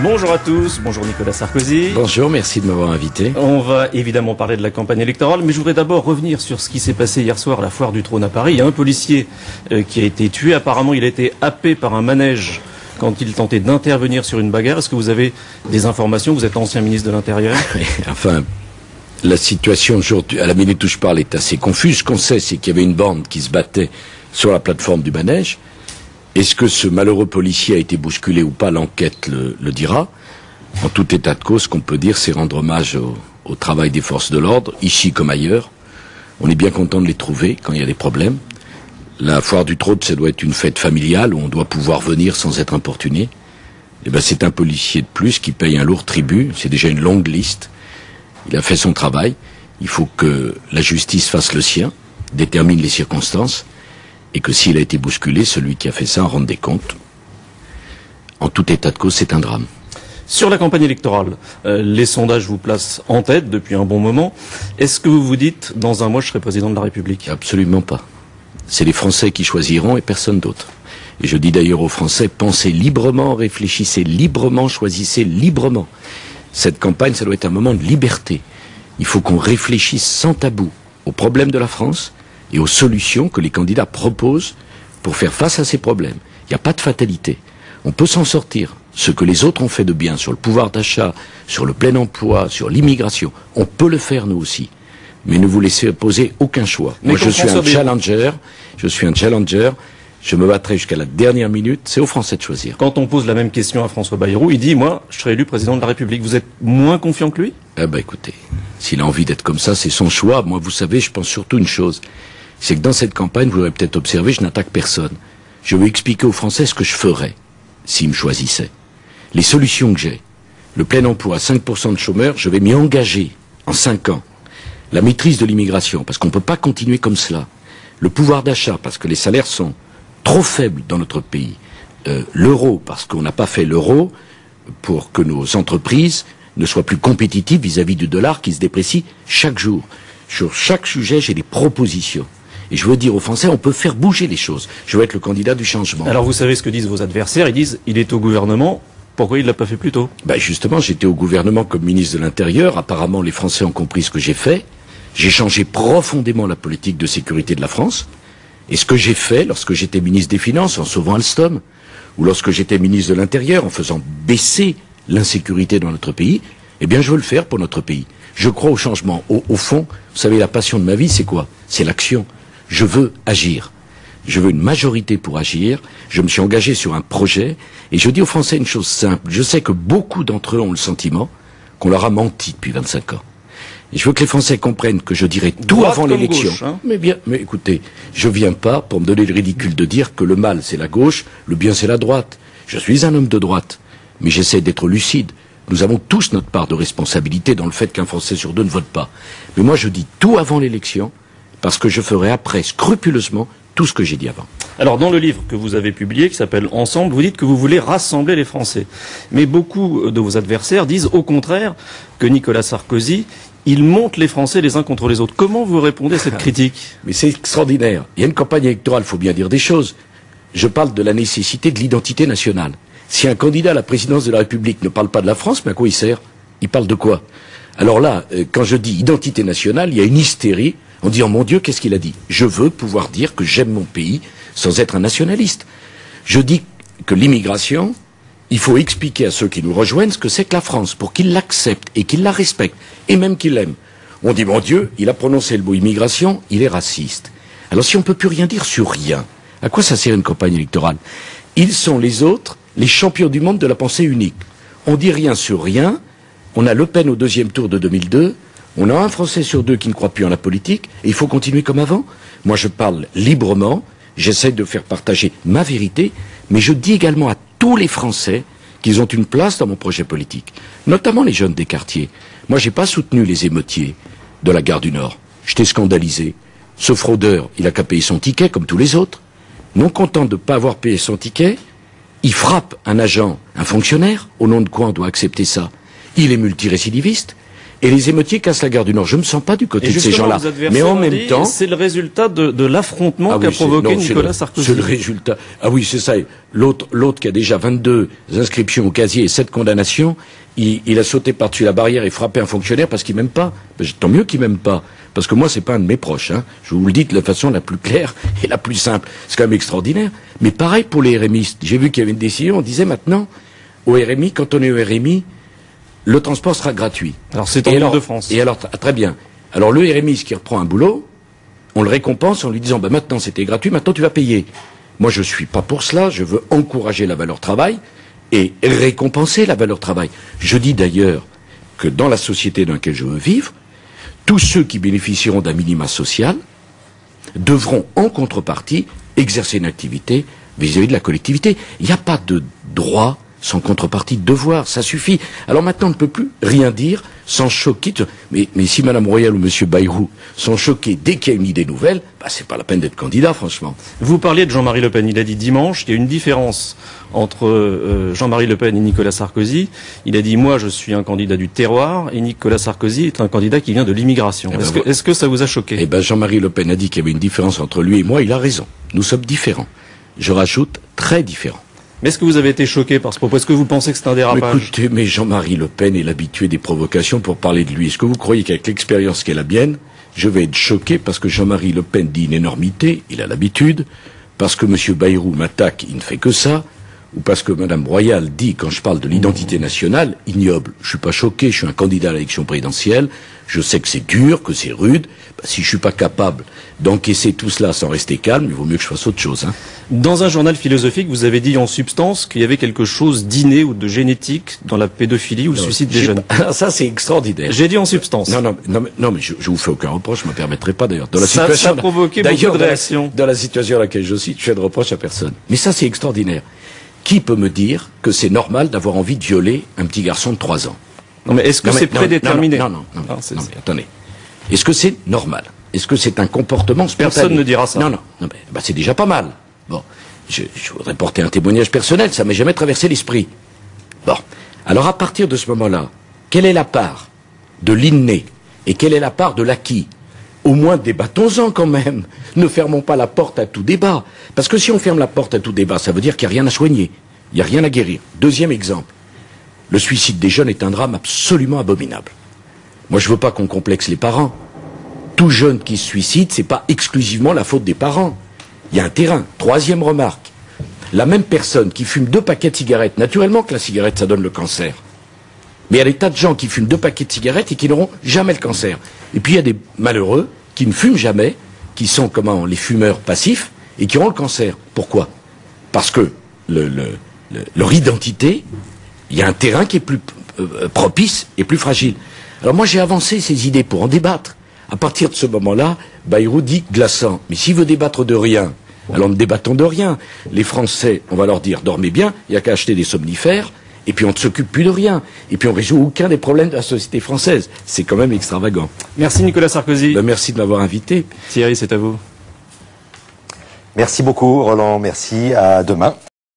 Bonjour à tous, bonjour Nicolas Sarkozy. Bonjour, merci de m'avoir invité. On va évidemment parler de la campagne électorale, mais je voudrais d'abord revenir sur ce qui s'est passé hier soir à la Foire du Trône à Paris. Il y a un policier qui a été tué, apparemment il a été happé par un manège quand il tentait d'intervenir sur une bagarre. Est-ce que vous avez des informations? Vous êtes ancien ministre de l'Intérieur. Enfin, la situation aujourd'hui, à la minute où je parle, est assez confuse. Ce qu'on sait, c'est qu'il y avait une bande qui se battait sur la plateforme du manège. Est-ce que ce malheureux policier a été bousculé ou pas? L'enquête le dira. En tout état de cause, ce qu'on peut dire, c'est rendre hommage au travail des forces de l'ordre, ici comme ailleurs. On est bien content de les trouver quand il y a des problèmes. La Foire du Trône, ça doit être une fête familiale où on doit pouvoir venir sans être importuné. Eh ben, c'est un policier de plus qui paye un lourd tribut. C'est déjà une longue liste. Il a fait son travail. Il faut que la justice fasse le sien, détermine les circonstances, et que s'il a été bousculé, celui qui a fait ça en rende des comptes. En tout état de cause, c'est un drame. Sur la campagne électorale, les sondages vous placent en tête depuis un bon moment. Est-ce que vous vous dites, dans un mois, je serai président de la République? Absolument pas. C'est les Français qui choisiront et personne d'autre. Et je dis d'ailleurs aux Français, pensez librement, réfléchissez librement, choisissez librement. Cette campagne, ça doit être un moment de liberté. Il faut qu'on réfléchisse sans tabou aux problèmes de la France et aux solutions que les candidats proposent pour faire face à ces problèmes. Il n'y a pas de fatalité. On peut s'en sortir. Ce que les autres ont fait de bien sur le pouvoir d'achat, sur le plein emploi, sur l'immigration, on peut le faire nous aussi. Mais ne vous laissez poser aucun choix. Moi, je suis un challenger. Je me battrai jusqu'à la dernière minute. C'est aux Français de choisir. Quand on pose la même question à François Bayrou, il dit, moi, je serai élu président de la République. Vous êtes moins confiant que lui? Eh ben, écoutez, s'il a envie d'être comme ça, c'est son choix. Moi, vous savez, je pense surtout une chose. C'est que dans cette campagne, vous l'aurez peut-être observé, je n'attaque personne. Je veux expliquer aux Français ce que je ferais s'ils me choisissaient. Les solutions que j'ai. Le plein emploi, 5% de chômeurs, je vais m'y engager en 5 ans. La maîtrise de l'immigration, parce qu'on ne peut pas continuer comme cela. Le pouvoir d'achat, parce que les salaires sont trop faibles dans notre pays. L'euro, parce qu'on n'a pas fait l'euro pour que nos entreprises ne soient plus compétitives vis-à-vis du dollar qui se déprécie chaque jour. Sur chaque sujet, j'ai des propositions. Et je veux dire aux Français, on peut faire bouger les choses. Je veux être le candidat du changement. Alors vous savez ce que disent vos adversaires? Ils disent, il est au gouvernement, pourquoi il ne l'a pas fait plus tôt? Ben justement, j'étais au gouvernement comme ministre de l'Intérieur. Apparemment, les Français ont compris ce que j'ai fait. J'ai changé profondément la politique de sécurité de la France. Et ce que j'ai fait lorsque j'étais ministre des Finances en sauvant Alstom, ou lorsque j'étais ministre de l'Intérieur en faisant baisser l'insécurité dans notre pays, eh bien je veux le faire pour notre pays. Je crois au changement. Au fond, vous savez, la passion de ma vie, c'est quoi? C'est l'action. Je veux agir. Je veux une majorité pour agir. Je me suis engagé sur un projet. Et je dis aux Français une chose simple. Je sais que beaucoup d'entre eux ont le sentiment qu'on leur a menti depuis 25 ans. Et je veux que les Français comprennent que je dirai tout avant l'élection. Hein. Mais écoutez, je viens pas pour me donner le ridicule de dire que le mal c'est la gauche, le bien c'est la droite. Je suis un homme de droite. Mais j'essaie d'être lucide. Nous avons tous notre part de responsabilité dans le fait qu'un Français sur deux ne vote pas. Mais moi je dis tout avant l'élection, parce que je ferai après scrupuleusement tout ce que j'ai dit avant. Alors dans le livre que vous avez publié, qui s'appelle Ensemble, vous dites que vous voulez rassembler les Français. Mais beaucoup de vos adversaires disent au contraire que Nicolas Sarkozy, il monte les Français les uns contre les autres. Comment vous répondez à cette critique? Mais c'est extraordinaire. Il y a une campagne électorale, il faut bien dire des choses. Je parle de la nécessité de l'identité nationale. Si un candidat à la présidence de la République ne parle pas de la France, mais à quoi il sert? Il parle de quoi? Alors là, quand je dis identité nationale, il y a une hystérie. On dit, oh mon Dieu, qu'est-ce qu'il a dit? Je veux pouvoir dire que j'aime mon pays sans être un nationaliste. Je dis que l'immigration, il faut expliquer à ceux qui nous rejoignent ce que c'est que la France, pour qu'ils l'acceptent et qu'ils la respectent, et même qu'ils l'aiment. On dit, mon Dieu, il a prononcé le mot immigration, il est raciste. Alors si on ne peut plus rien dire sur rien, à quoi ça sert une campagne électorale? Ils sont les autres, les champions du monde de la pensée unique. On dit rien sur rien, on a Le Pen au 2e tour de 2002, on a un Français sur deux qui ne croit plus en la politique, et il faut continuer comme avant. Moi je parle librement, j'essaie de faire partager ma vérité, mais je dis également à tous les Français qu'ils ont une place dans mon projet politique, notamment les jeunes des quartiers. Moi j'ai pas soutenu les émeutiers de la gare du Nord, j'étais scandalisé. Ce fraudeur, il a qu'à payer son ticket comme tous les autres. Non content de ne pas avoir payé son ticket, il frappe un agent, un fonctionnaire, au nom de quoi on doit accepter ça? Il est multirécidiviste. Et les émeutiers cassent la gare du Nord. Je me sens pas du côté de ces gens-là. Mais en même temps, c'est le résultat de l'affrontement qu'a provoqué Nicolas Sarkozy. C'est le résultat. Ah oui, c'est ça. L'autre qui a déjà 22 inscriptions au casier et 7 condamnations, il a sauté par-dessus la barrière et frappé un fonctionnaire parce qu'il m'aime pas. Ben, tant mieux qu'il m'aime pas. Parce que moi, c'est pas un de mes proches, hein. Je vous le dis de la façon la plus claire et la plus simple. C'est quand même extraordinaire. Mais pareil pour les RMistes. J'ai vu qu'il y avait une décision, on disait maintenant, au RMI, quand on est au RMI, le transport sera gratuit. Alors c'est en Île-de-France. Et alors, très bien. Alors le RMI qui reprend un boulot, on le récompense en lui disant, bah maintenant c'était gratuit, maintenant tu vas payer. Moi je suis pas pour cela, je veux encourager la valeur travail et récompenser la valeur travail. Je dis d'ailleurs que dans la société dans laquelle je veux vivre, tous ceux qui bénéficieront d'un minima social devront en contrepartie exercer une activité vis-à-vis de la collectivité. Il n'y a pas de droit sans contrepartie de devoir, ça suffit. Alors maintenant, on ne peut plus rien dire sans choquer. Mais si Madame Royal ou Monsieur Bayrou sont choqués dès qu'il y a une idée nouvelle, bah, c'est pas la peine d'être candidat, franchement. Vous parliez de Jean-Marie Le Pen. Il a dit dimanche qu'il y a une différence entre Jean-Marie Le Pen et Nicolas Sarkozy. Il a dit, moi, je suis un candidat du terroir et Nicolas Sarkozy est un candidat qui vient de l'immigration. Est-ce que ça vous a choqué? Eh ben, Jean-Marie Le Pen a dit qu'il y avait une différence entre lui et moi. Il a raison. Nous sommes différents. Je rajoute, très différents. Mais est-ce que vous avez été choqué par ce propos? Est-ce que vous pensez que c'est un dérapage? Écoutez, mais Jean-Marie Le Pen est l'habitué des provocations pour parler de lui. Est-ce que vous croyez qu'avec l'expérience qu'est la mienne, je vais être choqué parce que Jean-Marie Le Pen dit une énormité, il a l'habitude, parce que M. Bayrou m'attaque, il ne fait que ça, ou parce que Mme Royal dit, quand je parle de l'identité nationale, ignoble. Je suis pas choqué, je suis un candidat à l'élection présidentielle, je sais que c'est dur, que c'est rude. Bah, si je suis pas capable d'encaisser tout cela sans rester calme, il vaut mieux que je fasse autre chose. Hein. Dans un journal philosophique, vous avez dit en substance qu'il y avait quelque chose d'inné ou de génétique dans la pédophilie ou le suicide des jeunes. Ça, c'est extraordinaire. J'ai dit en substance. Non, mais je vous fais aucun reproche, je me permettrai pas d'ailleurs. Dans la ça a provoqué beaucoup de réactions. Dans la situation à laquelle je suis, je fais de reproche à personne. Mais ça, c'est extraordinaire. Qui peut me dire que c'est normal d'avoir envie de violer un petit garçon de 3 ans? Non, mais est-ce que c'est prédéterminé? Non, attendez. Est-ce que c'est normal? Est-ce que c'est un comportement spontané? Personne ne dira ça. Non, bah, c'est déjà pas mal. Bon, je voudrais porter un témoignage personnel, ça m'est jamais traversé l'esprit. Bon, alors à partir de ce moment-là, quelle est la part de l'inné et quelle est la part de l'acquis? Au moins débattons-en quand même. Ne fermons pas la porte à tout débat. Parce que si on ferme la porte à tout débat, ça veut dire qu'il n'y a rien à soigner. Il n'y a rien à guérir. Deuxième exemple. Le suicide des jeunes est un drame absolument abominable. Moi, je veux pas qu'on complexe les parents. Tout jeune qui se suicide, c'est pas exclusivement la faute des parents. Il y a un terrain. Troisième remarque. La même personne qui fume 2 paquets de cigarettes, naturellement que la cigarette, ça donne le cancer. Mais il y a des tas de gens qui fument 2 paquets de cigarettes et qui n'auront jamais le cancer. Et puis il y a des malheureux qui ne fument jamais, qui sont les fumeurs passifs et qui auront le cancer. Pourquoi? Parce que leur identité, il y a un terrain qui est plus propice et plus fragile. Alors moi j'ai avancé ces idées pour en débattre. À partir de ce moment-là, Bayrou dit glaçant. Mais s'il veut débattre de rien, alors ne débattons de rien. Les Français, on va leur dire dormez bien, il n'y a qu'à acheter des somnifères. Et puis on ne s'occupe plus de rien. Et puis on résout aucun des problèmes de la société française. C'est quand même extravagant. Merci Nicolas Sarkozy. Merci de m'avoir invité. Thierry, c'est à vous. Merci beaucoup Roland, merci, à demain.